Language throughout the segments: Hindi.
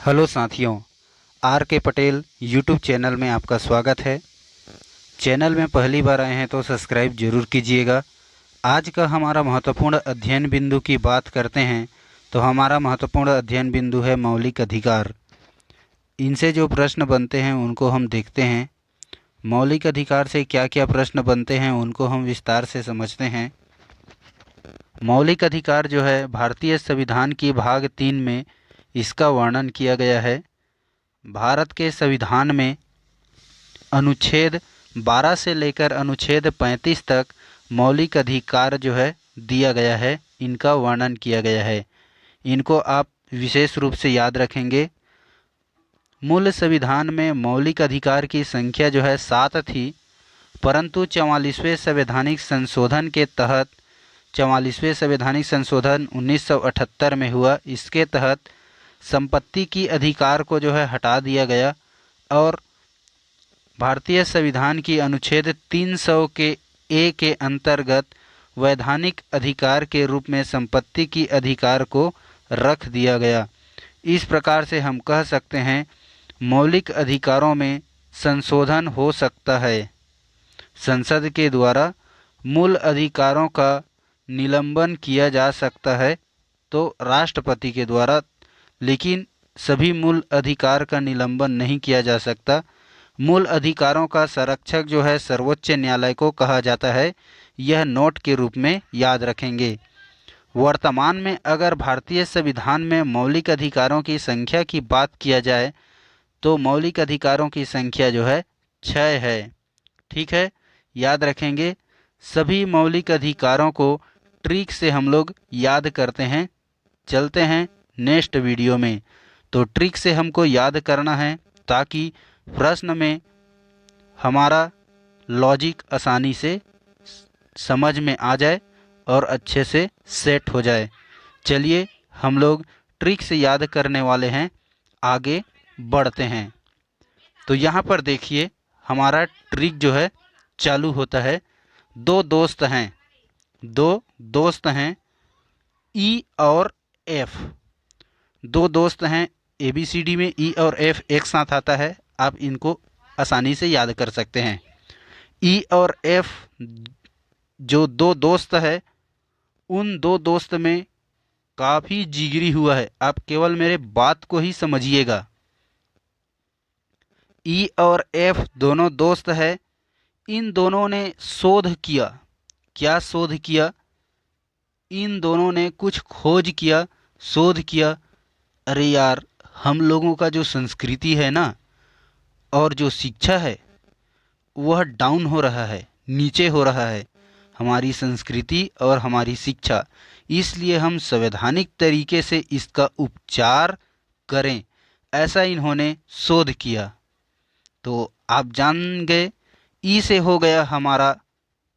हेलो साथियों, आर के पटेल यूट्यूब चैनल में आपका स्वागत है। चैनल में पहली बार आए हैं तो सब्सक्राइब जरूर कीजिएगा। आज का हमारा महत्वपूर्ण अध्ययन बिंदु की बात करते हैं तो हमारा महत्वपूर्ण अध्ययन बिंदु है मौलिक अधिकार। इनसे जो प्रश्न बनते हैं उनको हम देखते हैं। मौलिक अधिकार से क्या क्या प्रश्न बनते हैं उनको हम विस्तार से समझते हैं। मौलिक अधिकार जो है भारतीय संविधान की भाग 3 में इसका वर्णन किया गया है। भारत के संविधान में अनुच्छेद 12 से लेकर अनुच्छेद 35 तक मौलिक अधिकार जो है दिया गया है, इनका वर्णन किया गया है। इनको आप विशेष रूप से याद रखेंगे। मूल संविधान में मौलिक अधिकार की संख्या जो है 7 थी, परंतु 44वें संवैधानिक संशोधन के तहत 44वें संवैधानिक संशोधन 1978 में हुआ। इसके तहत संपत्ति की अधिकार को जो है हटा दिया गया और भारतीय संविधान की अनुच्छेद 300 के ए के अंतर्गत वैधानिक अधिकार के रूप में संपत्ति की अधिकार को रख दिया गया। इस प्रकार से हम कह सकते हैं मौलिक अधिकारों में संशोधन हो सकता है। संसद के द्वारा मूल अधिकारों का निलंबन किया जा सकता है तो राष्ट्रपति के द्वारा, लेकिन सभी मूल अधिकार का निलंबन नहीं किया जा सकता। मूल अधिकारों का संरक्षक जो है सर्वोच्च न्यायालय को कहा जाता है। यह नोट के रूप में याद रखेंगे। वर्तमान में अगर भारतीय संविधान में मौलिक अधिकारों की संख्या की बात किया जाए तो मौलिक अधिकारों की संख्या जो है 6 है। ठीक है, याद रखेंगे। सभी मौलिक अधिकारों को ट्रिक से हम लोग याद करते हैं। चलते हैं नेक्स्ट वीडियो में। तो ट्रिक से हमको याद करना है ताकि प्रश्न में हमारा लॉजिक आसानी से समझ में आ जाए और अच्छे से सेट हो जाए। चलिए हम लोग ट्रिक से याद करने वाले हैं, आगे बढ़ते हैं। तो यहाँ पर देखिए हमारा ट्रिक जो है चालू होता है। दो दोस्त हैं ई और एफ। दो दोस्त हैं ABCD में ई और एफ एक साथ आता है। आप इनको आसानी से याद कर सकते हैं। ई और एफ जो दो दोस्त है, उन दो दोस्त में काफ़ी जिगरी हुआ है। आप केवल मेरे बात को ही समझिएगा। ई और एफ दोनों दोस्त है। इन दोनों ने शोध किया। क्या शोध किया? इन दोनों ने कुछ खोज किया, शोध किया। अरे यार, हम लोगों का जो संस्कृति है ना और जो शिक्षा है वह डाउन हो रहा है, नीचे हो रहा है, हमारी संस्कृति और हमारी शिक्षा। इसलिए हम संवैधानिक तरीके से इसका उपचार करें, ऐसा इन्होंने शोध किया। तो आप जान गए, ई से हो गया हमारा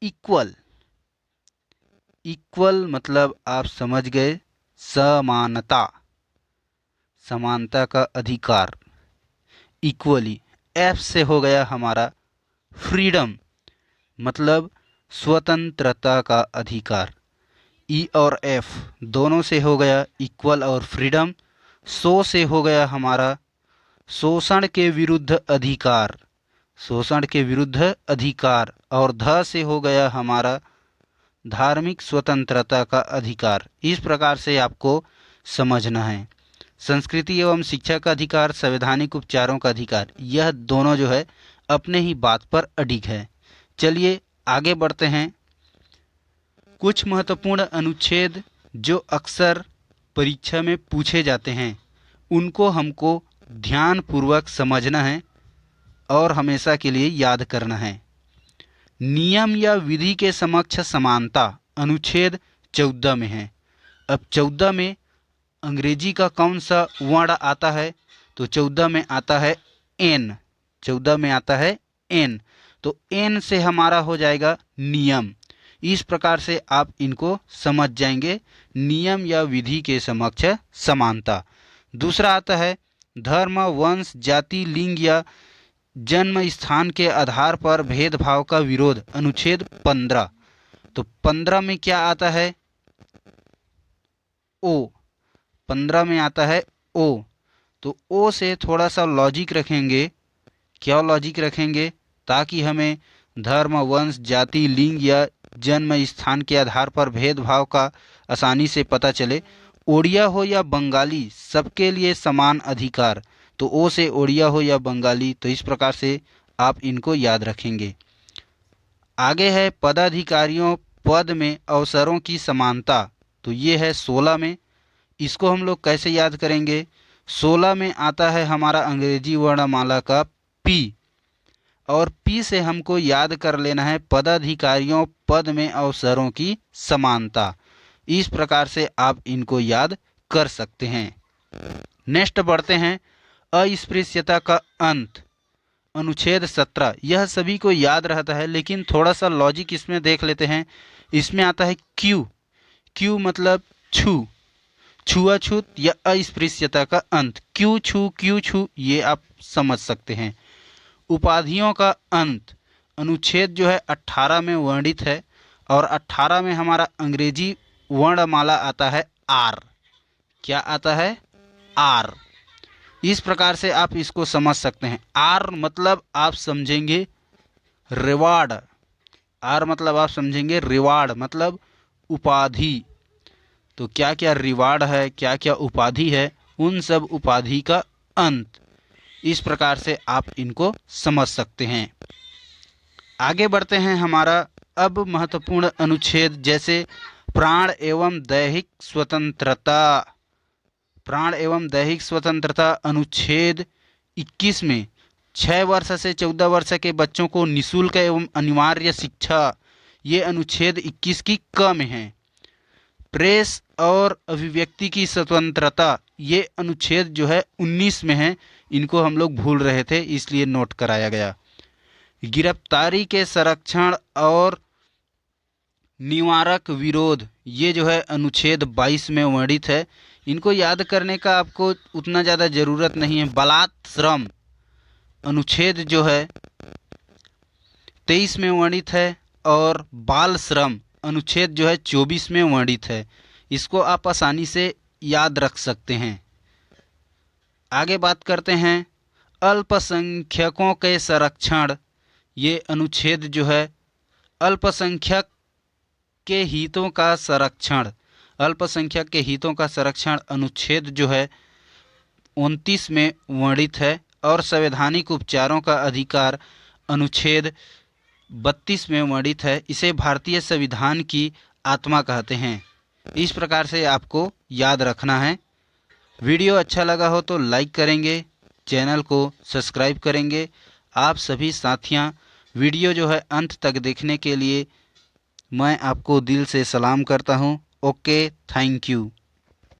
इक्वल। इक्वल मतलब आप समझ गए समानता, समानता का अधिकार, इक्वली। एफ से हो गया हमारा फ्रीडम, मतलब स्वतंत्रता का अधिकार। ई और एफ दोनों से हो गया इक्वल और फ्रीडम। सो से हो गया हमारा शोषण के विरुद्ध अधिकार, शोषण के विरुद्ध अधिकार। और ध से हो गया हमारा धार्मिक स्वतंत्रता का अधिकार। इस प्रकार से आपको समझना है। संस्कृति एवं शिक्षा का अधिकार, संवैधानिक उपचारों का अधिकार, यह दोनों जो है अपने ही बात पर अडिग है। चलिए आगे बढ़ते हैं। कुछ महत्वपूर्ण अनुच्छेद जो अक्सर परीक्षा में पूछे जाते हैं उनको हमको ध्यानपूर्वक समझना है और हमेशा के लिए याद करना है। नियम या विधि के समक्ष समानता अनुच्छेद 14 में है। अब 14 में अंग्रेजी का कौन सा वर्ण आता है? तो 14 में आता है एन। 14 में आता है एन। तो एन से हमारा हो जाएगा नियम। इस प्रकार से आप इनको समझ जाएंगे, नियम या विधि के समक्ष समानता। दूसरा आता है धर्म, वंश, जाति, लिंग या जन्म स्थान के आधार पर भेदभाव का विरोध अनुच्छेद 15। तो 15 में क्या आता है? ओ। 15 में आता है ओ। तो ओ से थोड़ा सा लॉजिक रखेंगे। क्या लॉजिक रखेंगे? ताकि हमें धर्म, वंश, जाति, लिंग या जन्म स्थान के आधार पर भेदभाव का आसानी से पता चले। ओडिया हो या बंगाली, सबके लिए समान अधिकार। तो ओ से ओडिया हो या बंगाली, तो इस प्रकार से आप इनको याद रखेंगे। आगे है पदाधिकारियों पद में अवसरों की समानता। तो ये है 16 में। इसको हम लोग कैसे याद करेंगे? 16 में आता है हमारा अंग्रेजी वर्णमाला का पी, और पी से हमको याद कर लेना है पदाधिकारियों पद में अवसरों की समानता। इस प्रकार से आप इनको याद कर सकते हैं। नेक्स्ट बढ़ते हैं, अस्पृश्यता का अंत, अनुच्छेद 17। यह सभी को याद रहता है, लेकिन थोड़ा सा लॉजिक इसमें देख लेते हैं। इसमें आता है क्यू। क्यू मतलब छू, छुआछूत या अस्पृश्यता का अंत। क्यू छू, ये आप समझ सकते हैं। उपाधियों का अंत, अनुच्छेद जो है 18 में वर्णित है, और 18 में हमारा अंग्रेजी वर्णमाला आता है आर। क्या आता है? आर। इस प्रकार से आप इसको समझ सकते हैं। आर मतलब आप समझेंगे रिवार्ड। आर मतलब आप समझेंगे रिवार्ड, मतलब उपाधि। तो क्या क्या रिवार्ड है, क्या क्या उपाधि है, उन सब उपाधि का अंत। इस प्रकार से आप इनको समझ सकते हैं। आगे बढ़ते हैं। हमारा अब महत्वपूर्ण अनुच्छेद, जैसे प्राण एवं दैहिक स्वतंत्रता। प्राण एवं दैहिक स्वतंत्रता अनुच्छेद 21 में 6 वर्ष से 14 वर्ष के बच्चों को निःशुल्क एवं अनिवार्य शिक्षा, ये अनुच्छेद 21 की क में है। प्रेस और अभिव्यक्ति की स्वतंत्रता, ये अनुच्छेद जो है 19 में है। इनको हम लोग भूल रहे थे, इसलिए नोट कराया गया। गिरफ्तारी के संरक्षण और निवारक विरोध, ये जो है अनुच्छेद 22 में वर्णित है। इनको याद करने का आपको उतना ज़्यादा ज़रूरत नहीं है। बलात् श्रम अनुच्छेद जो है 23 में वर्णित है, और बाल श्रम अनुच्छेद जो है 24 में वर्णित है। इसको आप आसानी से याद रख सकते हैं। आगे बात करते हैं अल्पसंख्यकों के संरक्षण। ये अनुच्छेद जो है अल्पसंख्यक के हितों का संरक्षण, अल्पसंख्यक के हितों का संरक्षण अनुच्छेद जो है 29 में वर्णित है। और संवैधानिक उपचारों का अधिकार अनुच्छेद 32 में वर्णित है। इसे भारतीय संविधान की आत्मा कहते हैं। इस प्रकार से आपको याद रखना है। वीडियो अच्छा लगा हो तो लाइक करेंगे, चैनल को सब्सक्राइब करेंगे। आप सभी साथियां वीडियो जो है अंत तक देखने के लिए मैं आपको दिल से सलाम करता हूं। Okay, thank you.